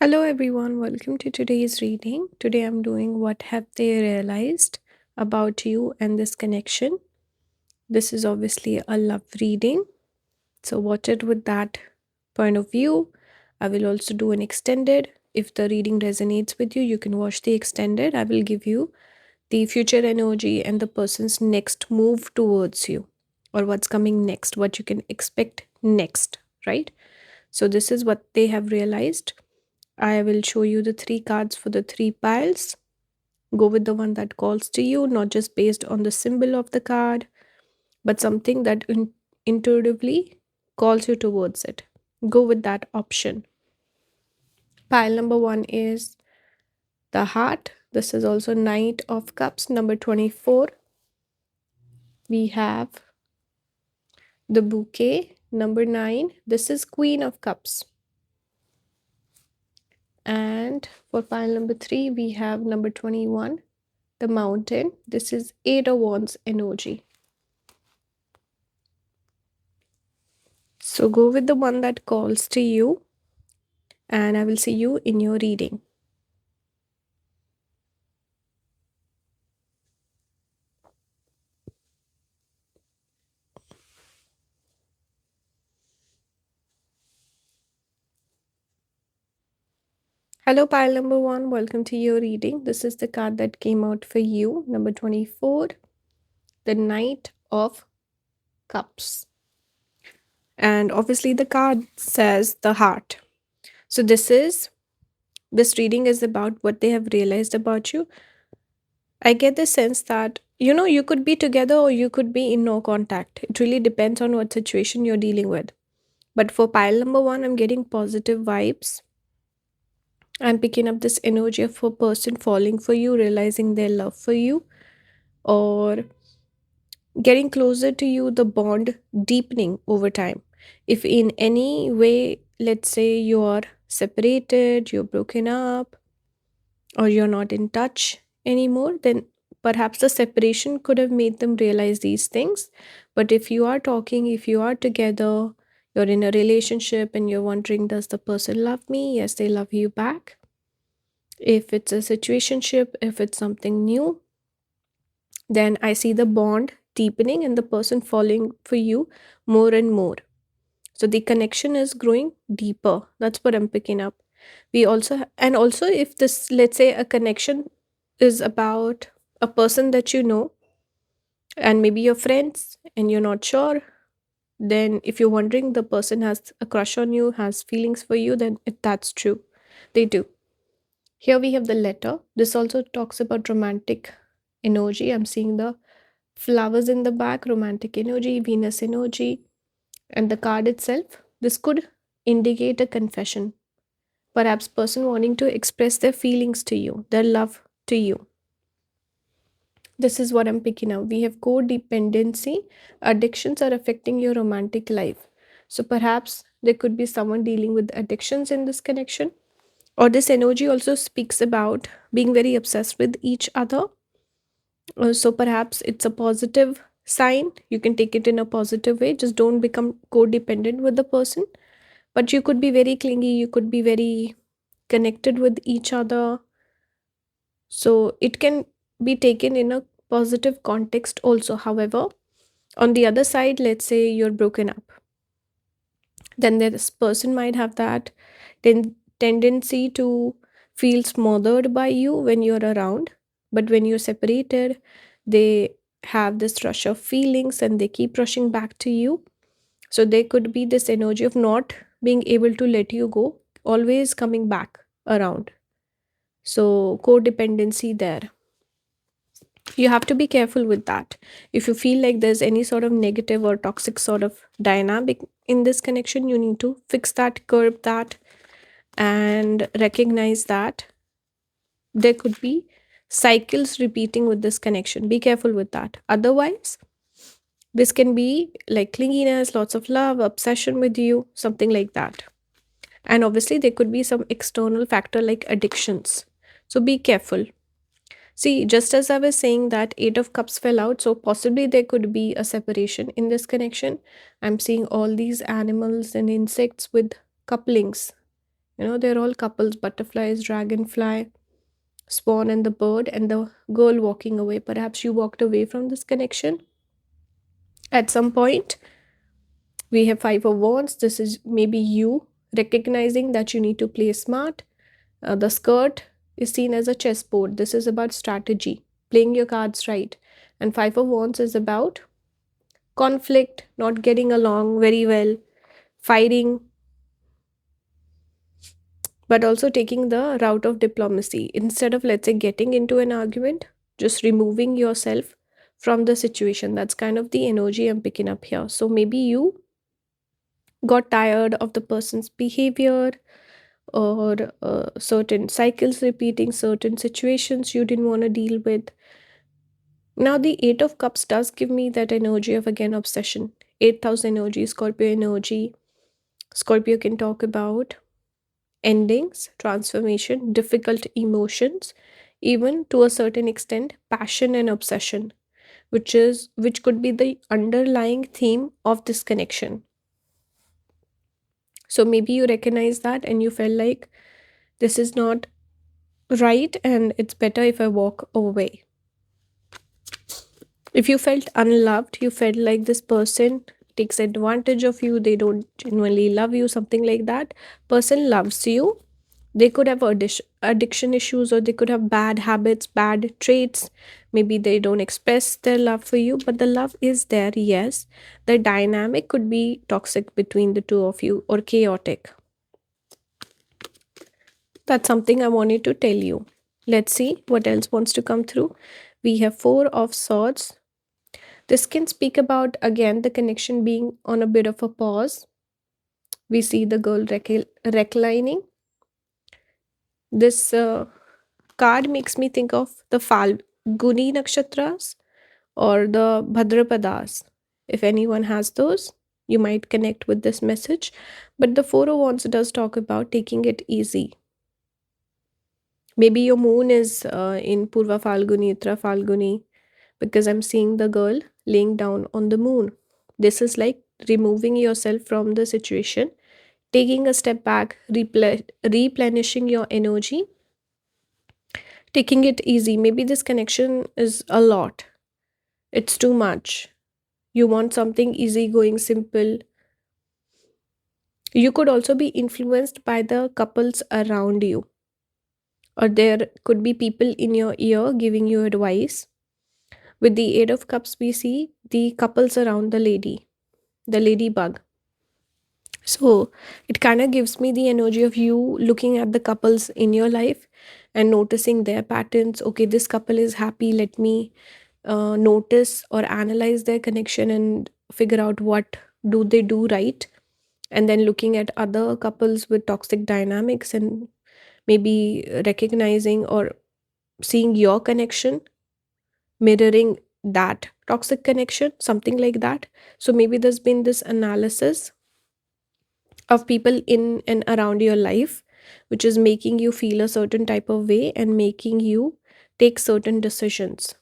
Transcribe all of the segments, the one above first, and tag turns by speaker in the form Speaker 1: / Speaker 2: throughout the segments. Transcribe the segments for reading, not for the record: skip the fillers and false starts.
Speaker 1: Hello everyone, welcome to today's reading. Today I'm doing What Have They Realized About You and This Connection. This is obviously a love reading, so watch it with that point of view. I will also do an extended. If the reading resonates with you, you can watch the extended. I will give you the future energy and the person's next move towards you, or what's coming next, what you can expect next, right? So, this is what they have realized. I will show you the three cards for the three piles. Go with the one that calls to you, not just based on the symbol of the card, but something that intuitively calls you towards it. Go with that option. Pile number one is the heart. This is also Knight of Cups, number 24. We have the bouquet, number 9. This is Queen of Cups. And for pile number 3, we have number 21, the mountain. This is 8 of Wands energy. So go with the one that calls to you, and I will see you in your reading. Hello, pile number 1. Welcome to your reading. This is the card that came out for you, number 24, the Knight of Cups. And obviously, the card says the heart. So, this reading is about what they have realized about you. I get the sense that you could be together or you could be in no contact. It really depends on what situation you're dealing with. But for pile number 1, I'm getting positive vibes. I'm picking up this energy of a person falling for you, realizing their love for you, or getting closer to you, the bond deepening over time. If in any way, let's say you're separated, you're broken up, or you're not in touch anymore, then perhaps the separation could have made them realize these things. But if you are talking, if you are together, you're in a relationship and you're wondering, does the person love me? Yes, they love you back. If it's a situationship, if it's something new, then I see the bond deepening and the person falling for you more and more. So the connection is growing deeper. That's what I'm picking up. We also, and also, if this, let's say, a connection is about a person that you know, and maybe your friends, and you're not sure, then if you're wondering the person has a crush on you, has feelings for you, then that's true. They do. Here we have the letter. This also talks about romantic energy. I'm seeing the flowers in the back, romantic energy, Venus energy, and the card itself. This could indicate a confession. Perhaps person wanting to express their feelings to you, their love to you. This is what I'm picking up. We have codependency. Addictions are affecting your romantic life. So perhaps there could be someone dealing with addictions in this connection. Or this energy also speaks about being very obsessed with each other. So perhaps it's a positive sign. You can take it in a positive way. Just don't become codependent with the person. But you could be very clingy. You could be very connected with each other. So it can be taken in a positive context also. However, on the other side, let's say you're broken up, then this person might have that tendency to feel smothered by you when you're around. But when you're separated, they have this rush of feelings and they keep rushing back to you. So there could be this energy of not being able to let you go, always coming back around. So codependency there. You have to be careful with that. If you feel like there's any sort of negative or toxic sort of dynamic in this connection, you need to fix that, curb that, and recognize that there could be cycles repeating with this connection. Be careful with that. Otherwise, this can be like clinginess, lots of love, obsession with you, something like that. And obviously, there could be some external factor like addictions. So be careful. See, just as I was saying that 8 of Cups fell out, so possibly there could be a separation in this connection. I'm seeing all these animals and insects with couplings They're all couples: butterflies, dragonfly, swan, and the bird, and the girl walking away. Perhaps you walked away from this connection at some point. We have Five of Wands. This is maybe you recognizing that you need to play smart. The skirt is seen as a chessboard. This is about strategy, playing your cards right. And Five of Wands is about conflict, not getting along very well, fighting, but also taking the route of diplomacy. Instead of, let's say, getting into an argument, just removing yourself from the situation. That's kind of the energy I'm picking up here. So maybe you got tired of the person's behavior, or certain cycles repeating, certain situations you didn't want to deal with. Now, the Eight of Cups does give me that energy of, again, obsession. 8,000 energy, Scorpio energy. Scorpio can talk about endings, transformation, difficult emotions, even to a certain extent, passion and obsession, which could be the underlying theme of this connection. So maybe you recognize that and you felt like this is not right and it's better if I walk away. If you felt unloved, you felt like this person takes advantage of you, they don't genuinely love you, something like that. Person loves you. They could have addiction issues, or they could have bad habits, bad traits. Maybe they don't express their love for you, but the love is there, yes. The dynamic could be toxic between the two of you, or chaotic. That's something I wanted to tell you. Let's see what else wants to come through. We have Four of Swords. This can speak about, again, the connection being on a bit of a pause. We see the girl reclining. This card makes me think of the Falguni nakshatras or the Bhadrapadas. If anyone has those, you might connect with this message. But the Four of Wands does talk about taking it easy. Maybe your moon is in Purva Falguni, Uttara Falguni, because I'm seeing the girl laying down on the moon. This is like removing yourself from the situation, taking a step back, replenishing your energy, taking it easy. Maybe this connection is a lot, it's too much. You want something easy going, simple. You could also be influenced by the couples around you, or there could be people in your ear giving you advice. With the Eight of Cups, we see the couples around the ladybug. So it kind of gives me the energy of you looking at the couples in your life and noticing their patterns. Okay, this couple is happy. Let me notice or analyze their connection and figure out what do they do right. And then looking at other couples with toxic dynamics and maybe recognizing or seeing your connection mirroring that toxic connection, something like that. So maybe there's been this analysis of people in and around your life, which is making you feel a certain type of way and making you take certain decisions.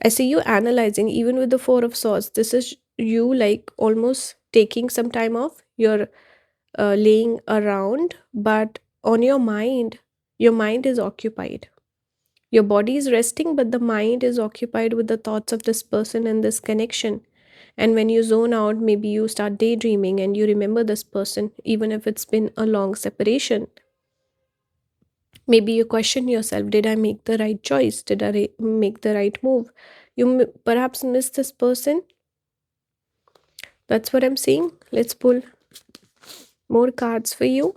Speaker 1: I see you analyzing, even with the Four of Swords. This is you like almost taking some time off. You're laying around, but on your mind is occupied. Your body is resting, but the mind is occupied with the thoughts of this person and this connection. And when you zone out, maybe you start daydreaming and you remember this person, even if it's been a long separation. Maybe you question yourself, did I make the right choice? Did I make the right move? You perhaps miss this person. That's what I'm seeing. Let's pull more cards for you.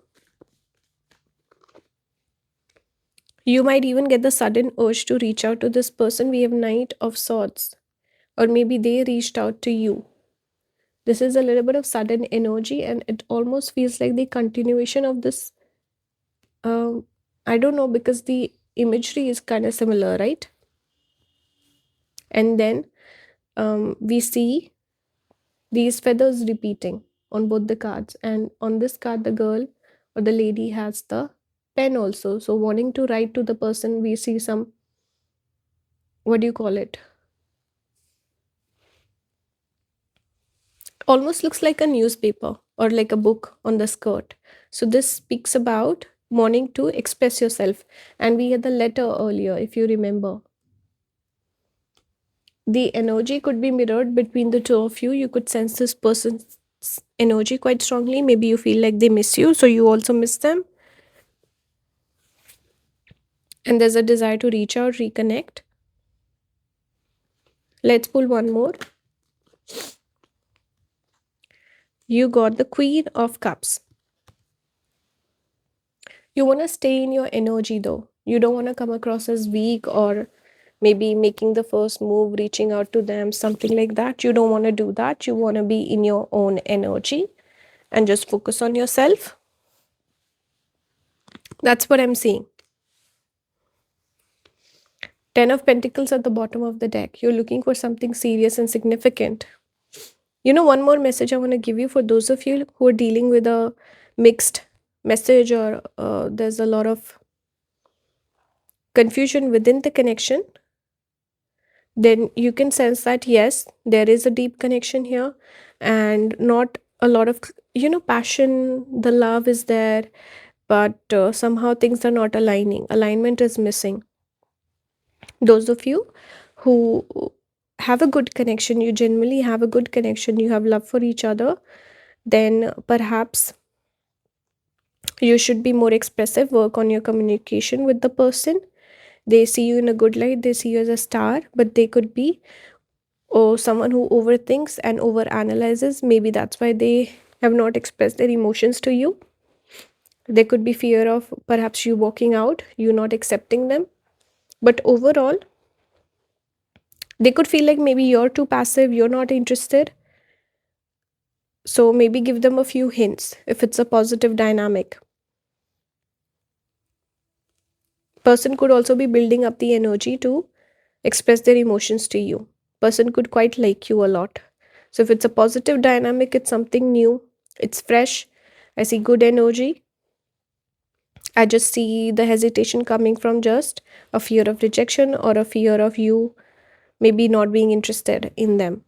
Speaker 1: You might even get the sudden urge to reach out to this person. We have Knight of Swords. Or maybe they reached out to you. This is a little bit of sudden energy, and it almost feels like the continuation of this. I don't know, because the imagery is kind of similar, right? And then we see these feathers repeating on both the cards. And on this card, the girl or the lady has the pen also. So, wanting to write to the person, we see some, what do you call it? Almost looks like a newspaper or like a book on the skirt. So this speaks about wanting to express yourself. And we had the letter earlier, if you remember. The energy could be mirrored between the two of you. You could sense this person's energy quite strongly. Maybe you feel like they miss you, so you also miss them. And there's a desire to reach out, reconnect. Let's pull one more. You got the Queen of Cups. You want to stay in your energy though. You don't want to come across as weak or maybe making the first move, reaching out to them, something like that. You don't want to do that. You want to be in your own energy and just focus on yourself. That's what I'm seeing. 10 of Pentacles at the bottom of the deck. You're looking for something serious and significant. One more message I want to give you for those of you who are dealing with a mixed message, or there's a lot of confusion within the connection. Then you can sense that yes, there is a deep connection here, and not a lot of passion. The love is there, but somehow things are not aligning. Alignment is missing. Those of you who have a good connection, you genuinely have a good connection, you have love for each other, then perhaps you should be more expressive, work on your communication with the person. They see you in a good light, they see you as a star, but they could be someone who overthinks and overanalyzes. Maybe that's why they have not expressed their emotions to you. There could be fear of perhaps you walking out, you not accepting them. But overall, they could feel like maybe you're too passive, you're not interested. So maybe give them a few hints if it's a positive dynamic. Person could also be building up the energy to express their emotions to you. Person could quite like you a lot. So if it's a positive dynamic, it's something new, it's fresh. I see good energy. I just see the hesitation coming from just a fear of rejection or a fear of you maybe not being interested in them.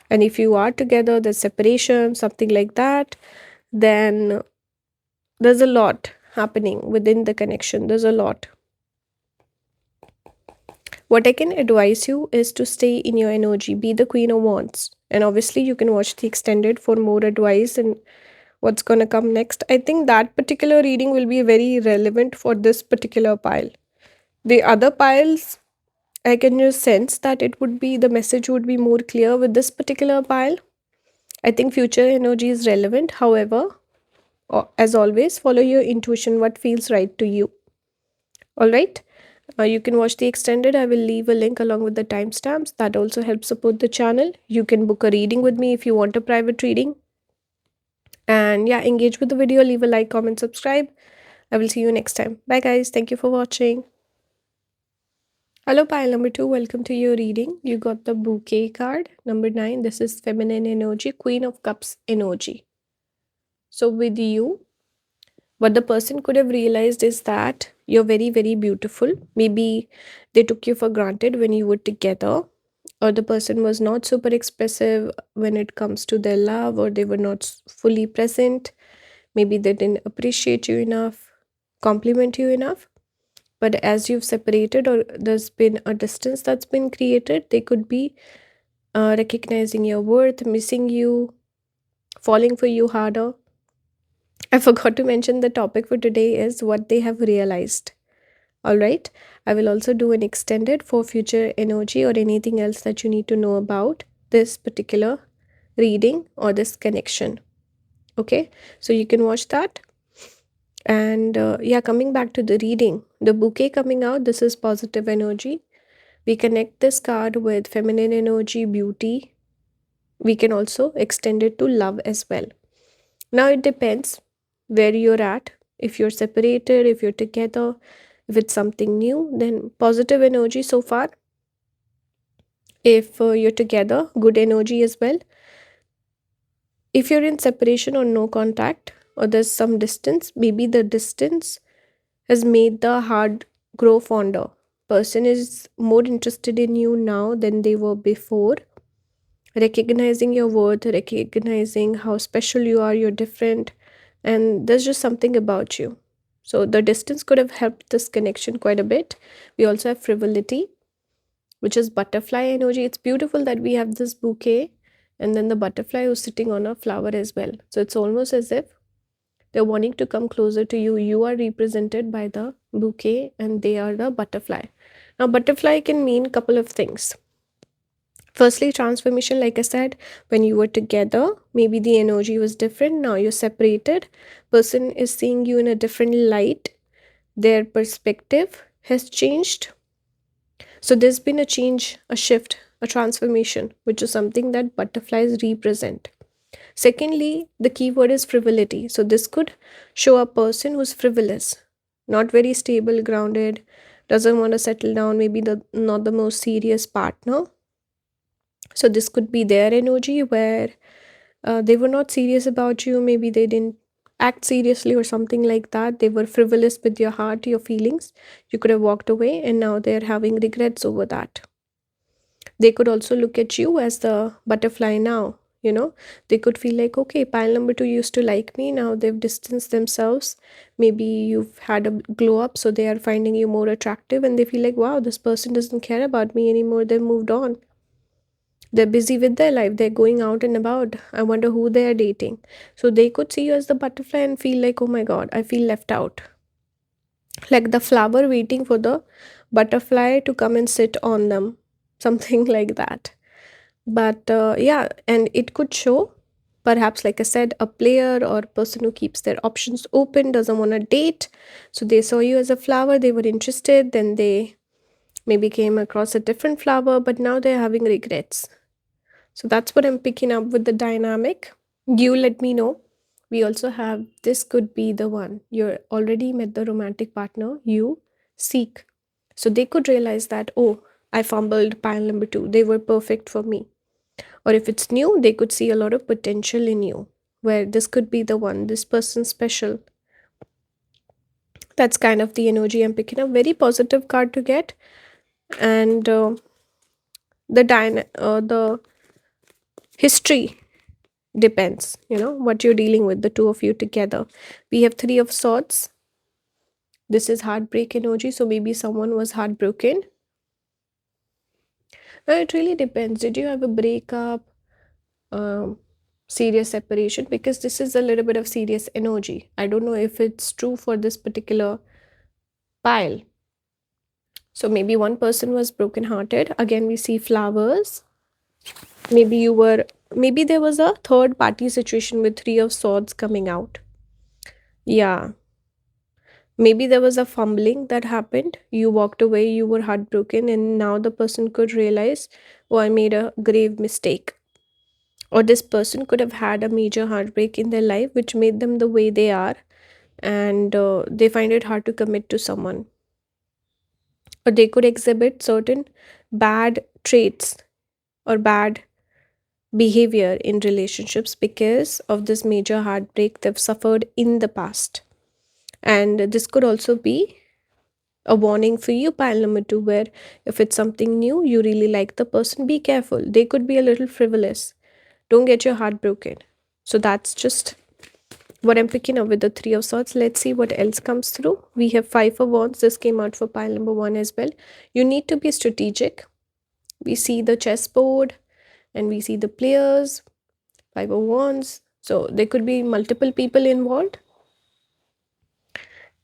Speaker 1: And if you are together, there's separation, something like that, then there's a lot happening within the connection. There's a lot. What I can advise you is to stay in your energy, be the Queen of Wands. And obviously, you can watch the extended for more advice and what's going to come next. I think that particular reading will be very relevant for this particular pile. The other piles, I can just sense that the message would be more clear with this particular pile. I think future energy is relevant. However, as always, follow your intuition, what feels right to you. All right. You can watch the extended. I will leave a link along with the timestamps. That also helps support the channel. You can book a reading with me if you want a private reading. And yeah, engage with the video, leave a like, comment, subscribe. I will see you next time. Bye guys. Thank you for watching. Hello pile number 2, welcome to your reading. You got the bouquet card. Number 9, this is feminine energy, Queen of Cups energy. So with you, what the person could have realized is that you're very, very beautiful. Maybe they took you for granted when you were together, or the person was not super expressive when it comes to their love, or they were not fully present. Maybe they didn't appreciate you enough, compliment you enough. But as you've separated, or there's been a distance that's been created, they could be recognizing your worth, missing you, falling for you harder. I forgot to mention the topic for today is what they have realized. All right. I will also do an extended for future energy or anything else that you need to know about this particular reading or this connection. Okay. So you can watch that. And yeah, coming back to the reading, the bouquet coming out, this is positive energy. We connect this card with feminine energy, beauty. We can also extend it to love as well. Now it depends where you're at. If you're separated, if you're together, if it's something new, then positive energy so far. If you're together, good energy as well. If you're in separation or no contact, or there's some distance, maybe the distance has made the heart grow fonder. Person is more interested in you now than they were before. Recognizing your worth, recognizing how special you are, you're different, and there's just something about you. So the distance could have helped this connection quite a bit. We also have frivolity, which is butterfly energy. It's beautiful that we have this bouquet and then the butterfly who's sitting on a flower as well. So it's almost as if they're wanting to come closer to you. You are represented by the bouquet and they are the butterfly. Now, butterfly can mean a couple of things. Firstly, transformation, like I said, when you were together, maybe the energy was different. Now you're separated. Person is seeing you in a different light. Their perspective has changed. So there's been a change, a shift, a transformation, which is something that butterflies represent. Secondly, the keyword is frivolity. So this could show a person who's frivolous, not very stable, grounded, doesn't want to settle down, maybe not the most serious partner. So this could be their energy where they were not serious about you. Maybe they didn't act seriously or something like that. They were frivolous with your heart, your feelings. You could have walked away and now they're having regrets over that. They could also look at you as the butterfly now. They could feel like, okay, pile number two used to like me. Now they've distanced themselves. Maybe you've had a glow up, so they are finding you more attractive and they feel like, wow, this person doesn't care about me anymore. They've moved on. They're busy with their life. They're going out and about. I wonder who they are dating. So they could see you as the butterfly and feel like, oh my god, I feel left out. Like the flower waiting for the butterfly to come and sit on them. Something like that. But yeah, and it could show perhaps, like I said, a player or person who keeps their options open, doesn't want to date. So they saw you as a flower, they were interested, then they maybe came across a different flower, but now they're having regrets. So that's what I'm picking up with the dynamic. You let me know. We also have this could be the one. You're already met the romantic partner you seek. So they could realize that, oh, I fumbled pile number two. They were perfect for me. Or if it's new, they could see a lot of potential in you, where this could be the one, this person's special. That's kind of the energy I'm picking up. Very positive card to get. And the history depends, what you're dealing with, the two of you together. We have three of swords. This is heartbreak energy, so maybe someone was heartbroken. Now it really depends. Did you have a breakup, um, serious separation? Because this is a little bit of serious energy. I don't know if it's true for this particular pile. So maybe one person was brokenhearted. Again, we see flowers. Maybe there was a third party situation with three of swords coming out. Yeah, maybe there was a fumbling that happened. You walked away, you were heartbroken, and now the person could realize, oh, I made a grave mistake. Or this person could have had a major heartbreak in their life, which made them the way they are, and they find it hard to commit to someone. Or they could exhibit certain bad traits or bad behavior in relationships because of this major heartbreak they've suffered in the past. And this could also be a warning for you, pile number two, where if it's something new, you really like the person, be careful. They could be a little frivolous. Don't get your heart broken. So that's just what I'm picking up with the three of swords. Let's see what else comes through. We have five of wands. This came out for pile number one as well. You need to be strategic. We see the chessboard and we see the players, five of wands. So there could be multiple people involved.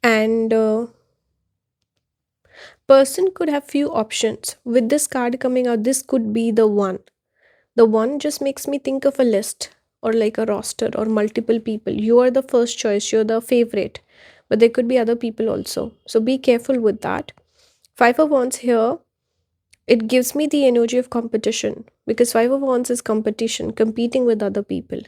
Speaker 1: And person could have few options. With this card coming out, this could be the one. The one just makes me think of a list or like a roster or multiple people. You are the first choice, you're the favorite, but there could be other people also. So be careful with that. Five of wands here, it gives me the energy of competition because five of wands is competition, competing with other people,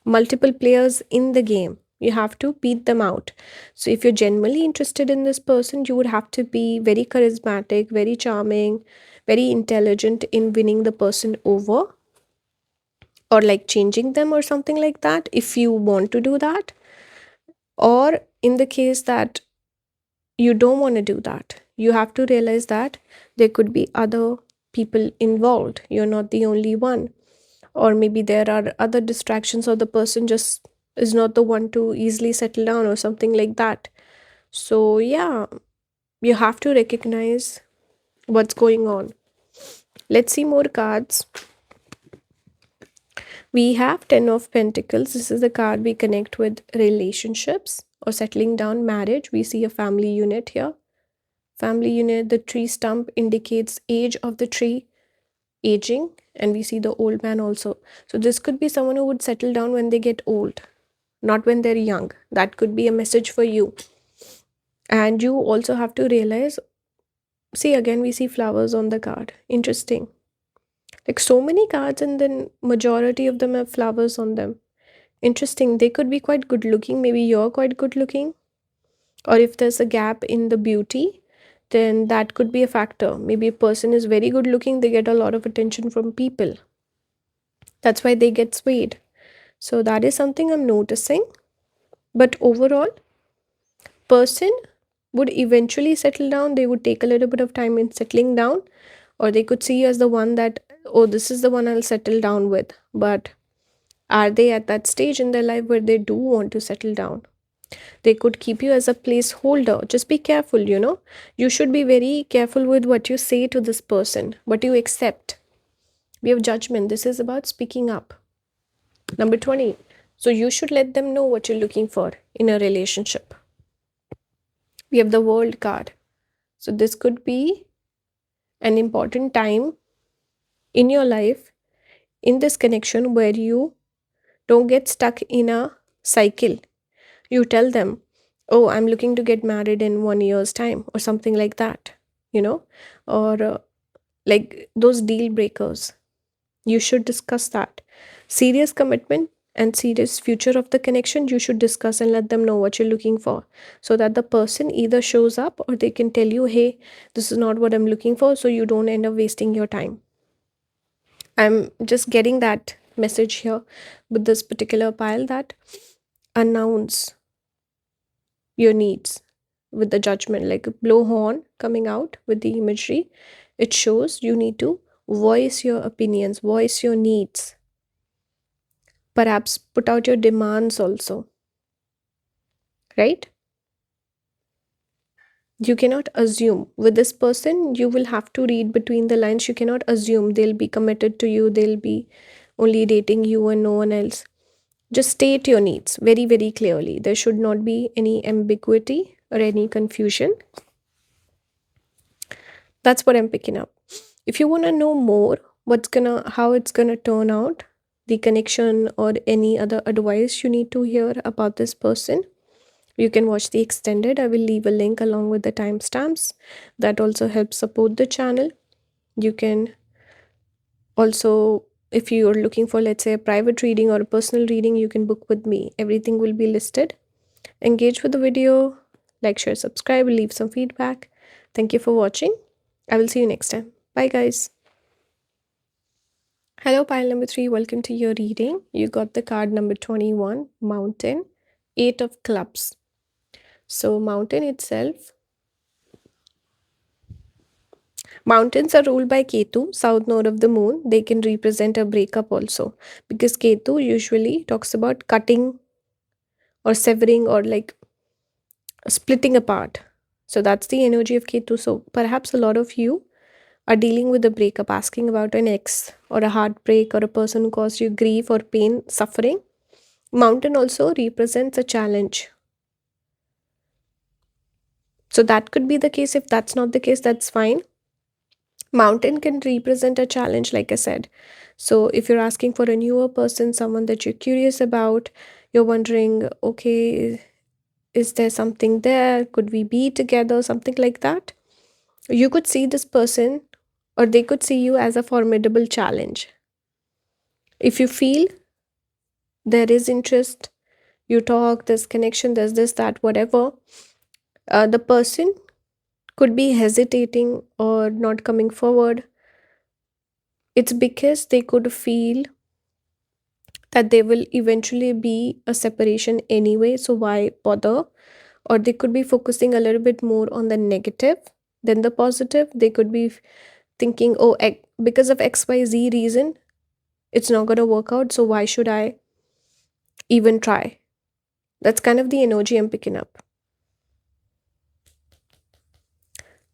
Speaker 1: multiple players in the game. You have to beat them out. So if you're genuinely interested in this person, you would have to be very charismatic, very charming, very intelligent in winning the person over, or like changing them or something like that if you want to do that. Or in the case that you don't want to do that, you have to realize that there could be other people involved. You're not the only one. Or maybe there are other distractions, or the person just is not the one to easily settle down or something like that. So, yeah, you have to recognize what's going on. Let's see more cards. We have 10 of Pentacles. This is the card we connect with relationships or settling down, marriage. We see a family unit here. Family unit, the tree stump indicates age of the tree, aging, and we see the old man also. So this could be someone who would settle down when they get old, not when they're young. That could be a message for you. And you also have to realize, see, again, we see flowers on the card. Interesting. Like so many cards, and then majority of them have flowers on them. Interesting. They could be quite good looking. Maybe you're quite good looking. Or if there's a gap in the beauty, then that could be a factor. Maybe a person is very good looking, they get a lot of attention from people. That's why they get swayed. So that is something I'm noticing. But overall, person would eventually settle down. They would take a little bit of time in settling down, or they could see you as the one that, oh, this is the one I'll settle down with. But are they at that stage in their life where they do want to settle down? They could keep you as a placeholder. Just be careful, You should be very careful with what you say to this person, what you accept. We have judgment. This is about speaking up. Number 20. So you should let them know what you're looking for in a relationship. We have the World card. So this could be an important time in your life, in this connection, where you don't get stuck in a cycle. You tell them, oh, I'm looking to get married in 1 year's time, or something like that, or like those deal breakers. You should discuss that. Serious commitment and serious future of the connection, you should discuss and let them know what you're looking for, so that the person either shows up or they can tell you, hey, this is not what I'm looking for, so you don't end up wasting your time. I'm just getting that message here with this particular pile, that announce your needs with the judgment, like a blow horn coming out with the imagery. It shows you need to voice your opinions, voice your needs, perhaps put out your demands also, right? You cannot assume with this person. You will have to read between the lines. You cannot assume they'll be committed to you, they'll be only dating you and no one else. Just state your needs very, very clearly. There should not be any ambiguity or any confusion. That's what I'm picking up. If you want to know more how it's gonna turn out, the connection or any other advice you need to hear about this person, you can watch the extended. I will leave a link along with the timestamps. That also helps support the channel. You can also, if you are looking for, let's say, a private reading or a personal reading, you can book with me. Everything will be listed. Engage with the video, like, share, subscribe, leave some feedback. Thank you for watching. I will see you next time. Bye, guys. Hello, pile number 3. Welcome to your reading. You got the card number 21, Mountain, 8 of Clubs. So, Mountain itself. Mountains are ruled by Ketu, south node of the moon. They can represent a breakup also, because Ketu usually talks about cutting or severing or like splitting apart. So, that's the energy of Ketu. So, perhaps a lot of you are dealing with a breakup, asking about an ex or a heartbreak or a person who caused you grief or pain, suffering. Mountain also represents a challenge. So that could be the case. If that's not the case, that's fine. Mountain can represent a challenge, like I said. So if you're asking for a newer person, someone that you're curious about, you're wondering, okay, is there something there? Could we be together? Something like that. You could see this person, or they could see you as a formidable challenge. If you feel there is interest, you talk, there's connection, there's this, that, whatever, the person could be hesitating or not coming forward. It's because they could feel that there will eventually be a separation anyway, so why bother? Or they could be focusing a little bit more on the negative than the positive. They could be thinking, oh, because of XYZ reason, it's not going to work out, so why should I even try? That's kind of the energy I'm picking up.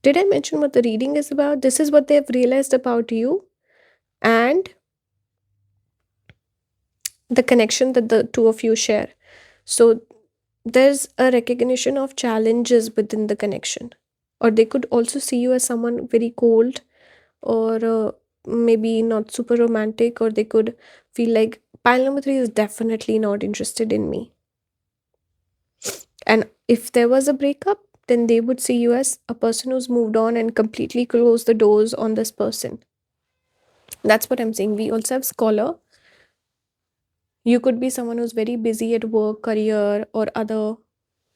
Speaker 1: Did I mention what the reading is about? This is what they've realized about you and the connection that the two of you share. So there's a recognition of challenges within the connection. Or they could also see you as someone very cold, or maybe not super romantic, or they could feel like pile number three is definitely not interested in me. And if there was a breakup, then they would see you as a person who's moved on and completely closed the doors on this person. That's what I'm saying. We also have scholar. You could be someone who's very busy at work, career, or other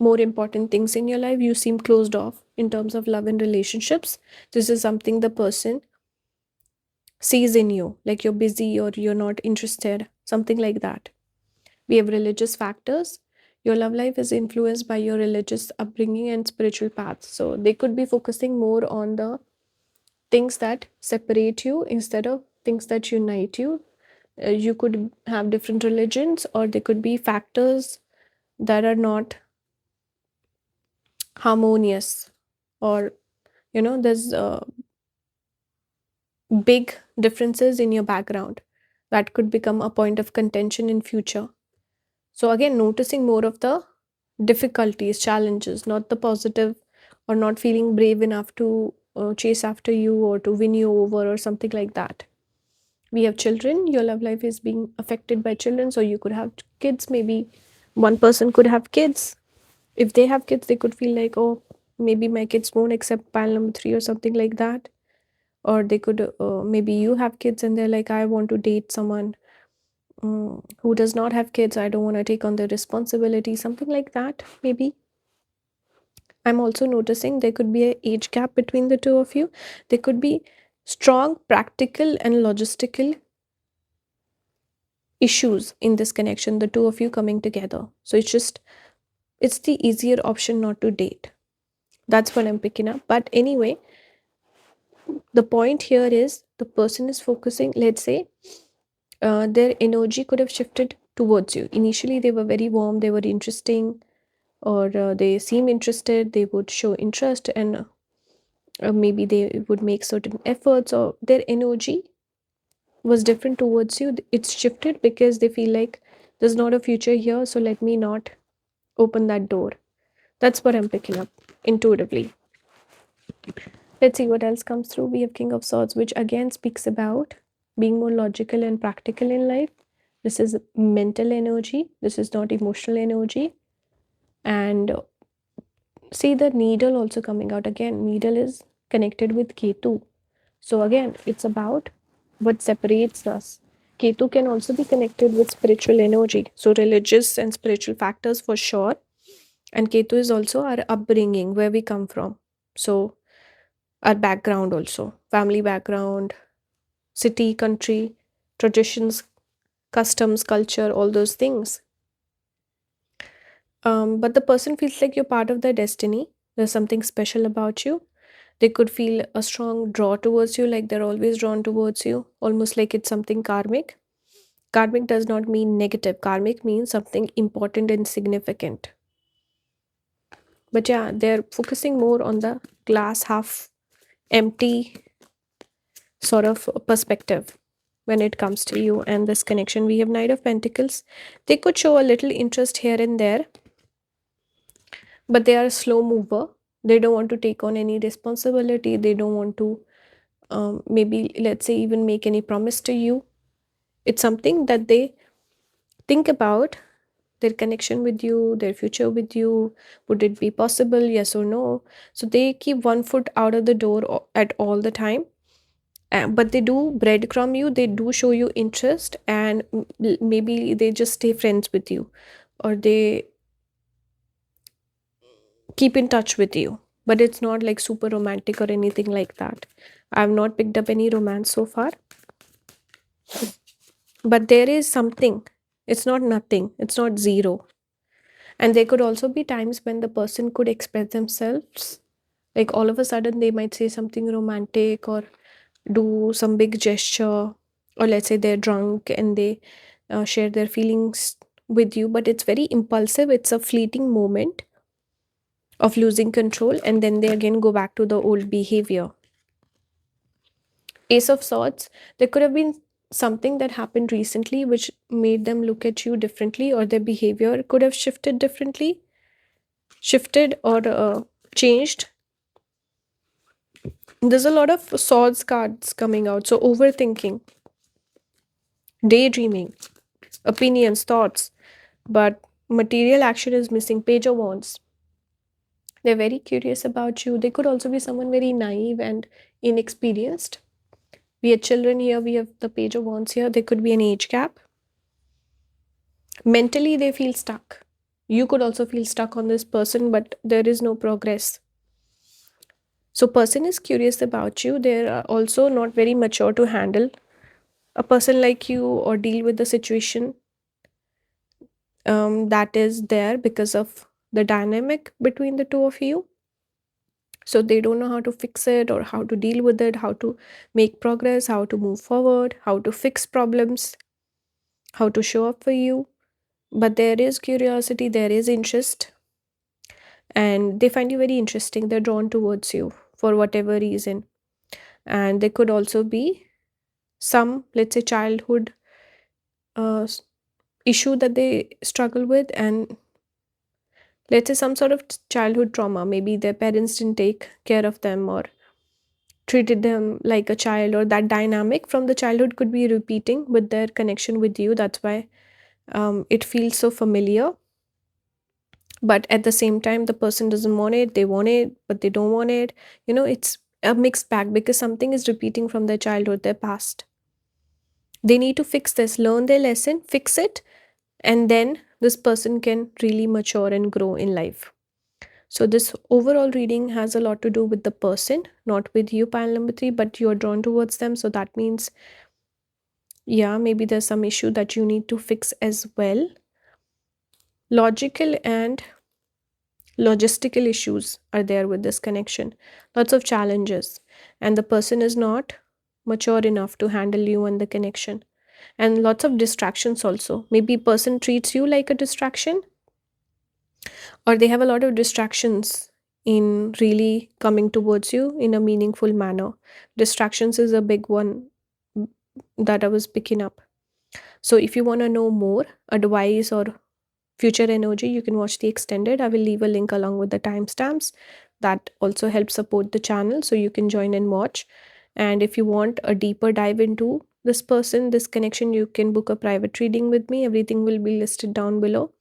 Speaker 1: more important things in your life. You seem closed off in terms of love and relationships. This is something the person sees in you, like you're busy or you're not interested, something like that. We have religious factors. Your love life is influenced by your religious upbringing and spiritual paths. So they could be focusing more on the things that separate you instead of things that unite you. You could have different religions, or there could be factors that are not harmonious, or there's big differences in your background that could become a point of contention in future. So again, noticing more of the difficulties, challenges, not the positive, or not feeling brave enough to chase after you or to win you over or something like that. We have children. Your love life is being affected by children, so you could have kids. Maybe one person could have kids. If they have kids, they could feel like, oh, maybe my kids won't accept pile number three or something like that. Or they could, maybe you have kids and they're like, I want to date someone who does not have kids. I don't want to take on the responsibility, something like that. Maybe I'm also noticing there could be an age gap between the two of you. There could be strong practical and logistical issues in this connection, the two of you coming together. So it's the easier option not to date. That's what I'm picking up. But anyway, the point here is the person is focusing, let's say, their energy could have shifted towards you. Initially, they were very warm, they were interesting, or they seem interested, they would show interest, and maybe they would make certain efforts, or their energy was different towards you. It's shifted because they feel like there's not a future here, so let me not open that door. That's what I'm picking up intuitively. Let's see what else comes through. We have King of Swords, which again speaks about being more logical and practical in life. This is mental energy, this is not emotional energy. And see the needle also coming out again. Needle is connected with Ketu. So again, it's about what separates us. Ketu can also be connected with spiritual energy. So religious and spiritual factors for sure. And Ketu is also our upbringing, where we come from. So our background also, family background, city, country, traditions, customs, culture, all those things. But the person feels like you're part of their destiny. There's something special about you. They could feel a strong draw towards you, like they're always drawn towards you, almost like it's something karmic. Karmic does not mean negative, karmic means something important and significant. But yeah, they're focusing more on the glass half empty sort of perspective when it comes to you and this connection. We have Knight of Pentacles. They could show a little interest here and there, but they are a slow mover. They don't want to take on any responsibility. They don't want to, maybe, let's say, even make any promise to you. It's something that they think about, their connection with you, their future with you. Would it be possible? Yes or no? So they keep one foot out of the door at all the time. But they do breadcrumb you, they do show you interest, and maybe they just stay friends with you, or they keep in touch with you. But it's not like super romantic or anything like that. I've not picked up any romance so far. But there is something. It's not nothing. It's not zero. And there could also be times when the person could express themselves. Like all of a sudden, they might say something romantic or do some big gesture. Or let's say they're drunk and they share their feelings with you, but it's very impulsive. It's a fleeting moment of losing control, and then they again go back to the old behavior. Ace of Swords, there could have been something that happened recently which made them look at you differently, or their behavior could have shifted differently, shifted or changed. There's a lot of swords cards coming out. So, overthinking, daydreaming, opinions, thoughts, but material action is missing. Page of Wands. They're very curious about you. They could also be someone very naive and inexperienced. We have children here, we have the Page of Wands here. There could be an age gap. Mentally, they feel stuck. You could also feel stuck on this person, but there is no progress. So, person is curious about you. They're also not very mature to handle a person like you or deal with the situation that is there because of the dynamic between the two of you. So they don't know how to fix it or how to deal with it, how to make progress, how to move forward, how to fix problems, how to show up for you. But there is curiosity, there is interest, and they find you very interesting. They're drawn towards you for whatever reason. And there could also be some, let's say, childhood issue that they struggle with, and let's say some sort of childhood trauma. Maybe their parents didn't take care of them or treated them like a child, or that dynamic from the childhood could be repeating with their connection with you. That's why it feels so familiar. But at the same time, the person doesn't want it, they want it, but they don't want it. It's a mixed bag because something is repeating from their childhood, their past. They need to fix this, learn their lesson, fix it, and then this person can really mature and grow in life. So, this overall reading has a lot to do with the person, not with you, pile number 3, but you're drawn towards them. So, that means, yeah, maybe there's some issue that you need to fix as well. Logical and logistical issues are there with this connection, lots of challenges, and the person is not mature enough to handle you and the connection, and lots of distractions also. Maybe person treats you like a distraction, or they have a lot of distractions in really coming towards you in a meaningful manner. Distractions is a big one that I was picking up. So if you want to know more advice or future energy, you can watch the extended. I will leave a link along with the timestamps. That also helps support the channel, so you can join and watch. And if you want a deeper dive into this person, this connection, you can book a private reading with me. Everything will be listed down below.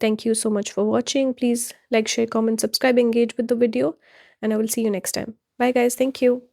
Speaker 1: Thank you so much for watching. Please like, share, comment, subscribe, engage with the video, and I will see you next time. Bye guys. Thank you.